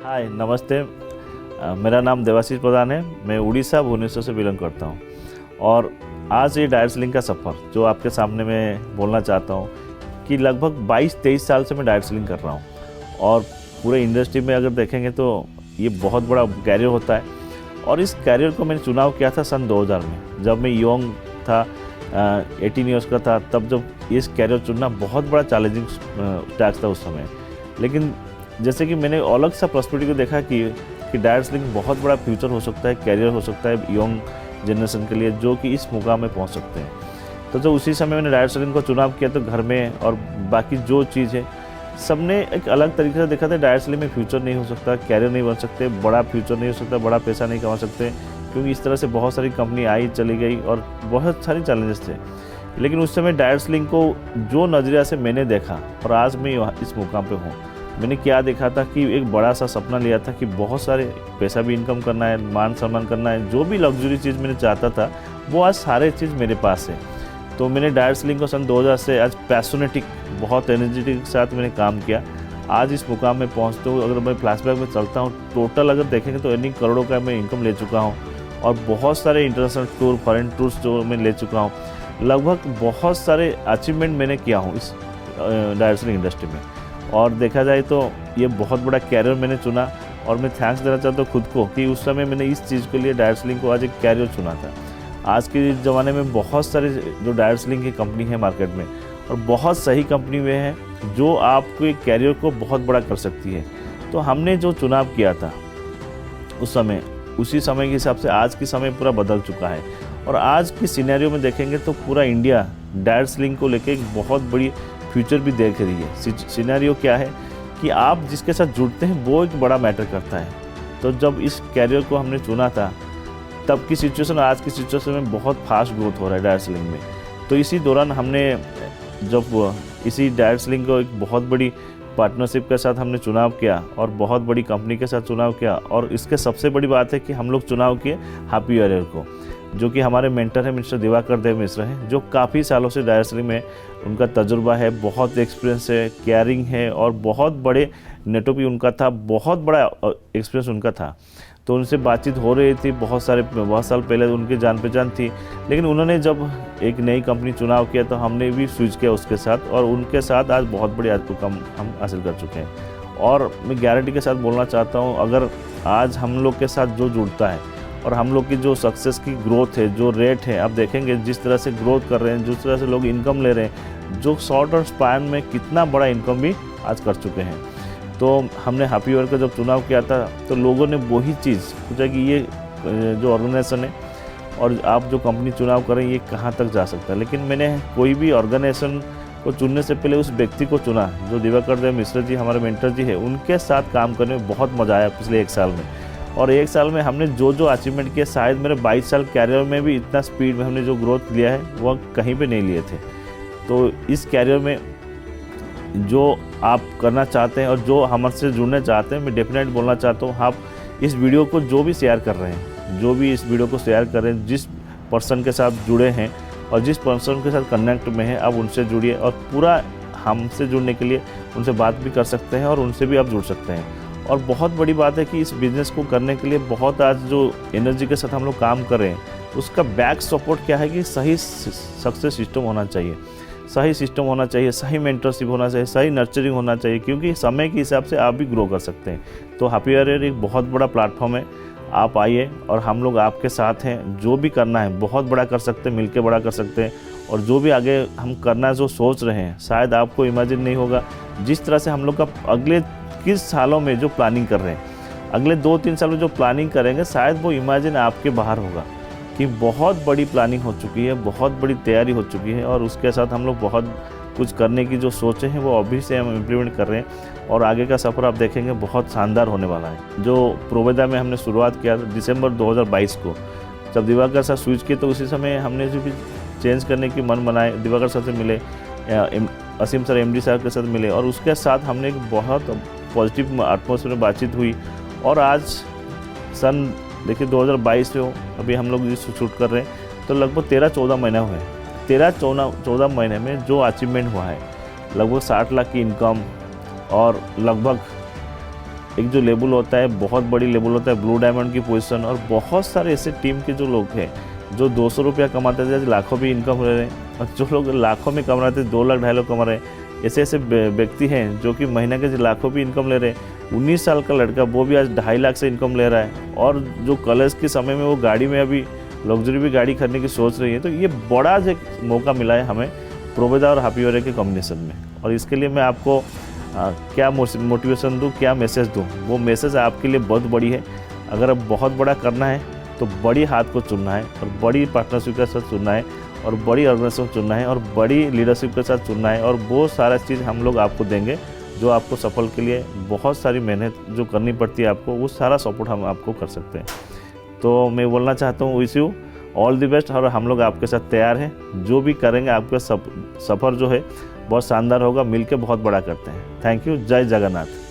हाय नमस्ते। मेरा नाम देवाशीष प्रधान है। मैं उड़ीसा भुवनेश्वर से बिलोंग करता हूँ और आज ये डायर्सलिंग का सफ़र जो आपके सामने मैं बोलना चाहता हूँ कि लगभग 22-23 साल से मैं डायर्सलिंग कर रहा हूँ और पूरे इंडस्ट्री में अगर देखेंगे तो ये बहुत बड़ा कैरियर होता है। और इस कैरियर को मैंने चुनाव किया था सन 2000 में, जब मैं यंग था, 18 ईयर्स का था। तब जब इस कैरियर चुनना बहुत बड़ा चैलेंजिंग टास्क था उस समय। लेकिन जैसे कि मैंने अलग सा पर्सपेक्टिव को देखा कि डायर्सलिंग बहुत बड़ा फ्यूचर हो सकता है, कैरियर हो सकता है यंग जनरेशन के लिए, जो कि इस मुकाम में पहुंच सकते हैं। तो जब उसी समय मैंने डायर्सलिंग को चुनाव किया तो घर में और बाकी जो चीज़ है सबने एक अलग तरीके से देखा था। डायर्सलिंग में फ्यूचर नहीं हो सकता, कैरियर नहीं बन सकते, बड़ा फ्यूचर नहीं हो सकता, बड़ा पैसा नहीं कमा सकते, क्योंकि इस तरह से बहुत सारी कंपनी आई चली गई और बहुत सारी चैलेंजेस थे। लेकिन उस समय डायर्सलिंग को जो नज़रिया से मैंने देखा और आज मैं इस मुकाम पे हूँ, मैंने क्या देखा था कि एक बड़ा सा सपना लिया था कि बहुत सारे पैसा भी इनकम करना है, मान सम्मान करना है, जो भी लग्जरी चीज़ मैंने चाहता था वो आज सारे चीज़ मेरे पास है। तो मैंने डायर्सलिंग को सन 2000 से आज पैशनेटिक, बहुत एनर्जेटिक के साथ मैंने काम किया। आज इस मुकाम में पहुँचते हुए अगर मैं फ्लैशबैक में चलता हूँ, टोटल अगर देखेंगे तो इतनी करोड़ों का मैं इनकम ले चुका हूँ और बहुत सारे इंटरनेशनल टूर, फॉरेन टूर्स जो मैं ले चुका हूँ। लगभग बहुत सारे अचीवमेंट मैंने किया हूँ इस डायर्सलिंग इंडस्ट्री में। और देखा जाए तो ये बहुत बड़ा कैरियर मैंने चुना और मैं थैंक्स देना चाहता हूँ खुद को कि उस समय मैंने इस चीज़ के लिए डायर्सलिंग को आज एक कैरियर चुना था। आज के ज़माने में बहुत सारे जो डायर्सलिंग की कंपनी है मार्केट में और बहुत सही कंपनी में है जो आपको एक कैरियर को बहुत बड़ा कर सकती है। तो हमने जो चुनाव किया था उस समय, उसी समय के हिसाब से आज की समय पूरा बदल चुका है। और आज की सिनेरियो में देखेंगे तो पूरा इंडिया डायर्सलिंग को लेकर एक बहुत बड़ी फ्यूचर भी देख रही है। सिनेरियो क्या है कि आप जिसके साथ जुड़ते हैं वो एक बड़ा मैटर करता है। तो जब इस कैरियर को हमने चुना था तब की सिचुएशन आज की सिचुएशन में बहुत फास्ट ग्रोथ हो रहा है डायर्सलिंग में। तो इसी दौरान हमने जब इसी डायर्सलिंग को एक बहुत बड़ी पार्टनरशिप के साथ हमने चुनाव किया और बहुत बड़ी कंपनी के साथ चुनाव किया। और इसके सबसे बड़ी बात है कि हम लोग चुनाव किए हैप्पी ईयर को, जो कि हमारे मेंटर है मिस्टर दिवाकर देव मिश्र हैं, जो काफ़ी सालों से डायर्सलिंग में उनका तजुर्बा है, बहुत एक्सपीरियंस है, केयरिंग है और बहुत बड़े नेटवर्क भी उनका था, बहुत बड़ा एक्सपीरियंस उनका था। तो उनसे बातचीत हो रही थी, बहुत साल पहले उनकी जान पहचान थी। लेकिन उन्होंने जब एक नई कंपनी चुनाव किया तो हमने भी स्विच किया उसके साथ और उनके साथ आज बहुत बड़ी आउटकम हम हासिल कर चुके हैं। और मैं गारंटी के साथ बोलना चाहता हूँ, अगर आज हम लोग के साथ जो जुड़ता है और हम लोग की जो सक्सेस की ग्रोथ है, जो रेट है, आप देखेंगे जिस तरह से ग्रोथ कर रहे हैं, जिस तरह से लोग इनकम ले रहे हैं, जो शॉर्ट और स्पैन में कितना बड़ा इनकम भी आज कर चुके हैं। तो हमने हैप्पी ईयर का जब चुनाव किया था तो लोगों ने वही चीज़ पूछा कि ये जो ऑर्गेनाइजेशन है और आप जो कंपनी चुनाव करें ये कहाँ तक जा सकता है। लेकिन मैंने कोई भी ऑर्गेनाइजेशन को चुनने से पहले उस व्यक्ति को चुना जो दिवाकर देव मिश्र जी हमारे मेंटर जी है। उनके साथ काम करने में बहुत मज़ा आया पिछले 1 साल में। और 1 साल में हमने जो अचीवमेंट किया, शायद मेरे 22 साल कैरियर में भी इतना स्पीड में हमने जो ग्रोथ लिया है वह कहीं पे नहीं लिए थे। तो इस कैरियर में जो आप करना चाहते हैं और जो हमसे जुड़ना चाहते हैं, मैं डेफिनेटली बोलना चाहता हूँ, आप इस वीडियो को जो भी शेयर कर रहे हैं, जो भी इस वीडियो को शेयर कर रहे हैं, जिस पर्सन के साथ जुड़े हैं और जिस पर्सन के साथ कनेक्ट में हैं, आप उनसे जुड़िए। और पूरा हमसे जुड़ने के लिए उनसे बात भी कर सकते हैं और उनसे भी आप जुड़ सकते हैं। और बहुत बड़ी बात है कि इस बिज़नेस को करने के लिए बहुत आज जो एनर्जी के साथ हम लोग काम कर रहे हैं उसका बैक सपोर्ट क्या है कि सही सक्सेस सिस्टम होना चाहिए, सही सिस्टम होना चाहिए, सही मेंटरशिप होना चाहिए, सही नर्चरिंग होना चाहिए, क्योंकि समय के हिसाब से आप भी ग्रो कर सकते हैं। तो हैप्पी ईयर एक बहुत बड़ा प्लेटफॉर्म है, आप आइए और हम लोग आपके साथ हैं। जो भी करना है बहुत बड़ा कर सकते हैं, मिलकर बड़ा कर सकते हैं। और जो भी आगे हम करना जो सोच रहे हैं शायद आपको इमेजिन नहीं होगा, जिस तरह से हम लोग का अगले किस सालों में जो प्लानिंग कर रहे हैं, अगले 2-3 साल में जो प्लानिंग करेंगे शायद वो इमेजिन आपके बाहर होगा कि बहुत बड़ी प्लानिंग हो चुकी है, बहुत बड़ी तैयारी हो चुकी है। और उसके साथ हम लोग बहुत कुछ करने की जो सोचे हैं वो अभी से हम इम्प्लीमेंट कर रहे हैं और आगे का सफ़र आप देखेंगे बहुत शानदार होने वाला है। जो प्रोवेदा में हमने शुरुआत किया दिसंबर 2022 को, जब दिवाकर सर स्विच किए तो उसी समय हमने जो भी चेंज करने की मन बनाए, दिवाकर सर से मिले, असीम सर MD साहब के साथ मिले और उसके साथ हमने एक बहुत पॉजिटिव एटमॉस्फेयर में बातचीत हुई। और आज सन देखिए 2022 से हो, अभी हम लोग इस शूट कर रहे हैं तो लगभग 13-14 महीने हुए। 13-14 महीने में जो अचीवमेंट हुआ है, लगभग 60 लाख की इनकम और लगभग एक जो लेवल होता है बहुत बड़ी लेवल होता है, ब्लू डायमंड की पोजीशन, और बहुत सारे ऐसे टीम के जो लोग हैं जो 200 रुपया कमाते थे, आज लाखों भी इनकम ले रहे हैं, और जो लोग लाखों में कमा रहे थे 2 लाख 2.5 लाख कमा रहे हैं। ऐसे ऐसे व्यक्ति हैं जो कि महीने के लाखों भी इनकम ले रहे हैं। 19 साल का लड़का वो भी आज 2.5 लाख से इनकम ले रहा है, और जो कॉलेज के समय में वो गाड़ी में अभी लग्जरी भी गाड़ी खरीदने की सोच रही है। तो ये बड़ा एक मौका मिला है हमें प्रोबेदा और हैप्पी होरे के कॉम्बिनेशन में, और इसके लिए मैं आपको क्या मोटिवेशन दूँ, क्या मैसेज दूँ, वो मैसेज आपके लिए बहुत बड़ी है। अगर अब बहुत बड़ा करना है तो बड़ी हाथ को चुनना है, और बड़ी पार्टनरशिप के साथ चुनना है, और बड़ी ऑर्गेनाइजेशन चुनना है, और बड़ी लीडरशिप के साथ चुनना है, और वो सारा चीज़ हम लोग आपको देंगे जो आपको सफल के लिए बहुत सारी मेहनत जो करनी पड़ती है आपको, वो सारा सपोर्ट हम आपको कर सकते हैं। तो मैं बोलना चाहता हूँ wish you all the best, और हम लोग आपके साथ तैयार हैं। जो भी करेंगे आपका सफ़र जो है बहुत शानदार होगा, मिलके बहुत बड़ा करते हैं। Thank you. जय जगन्नाथ।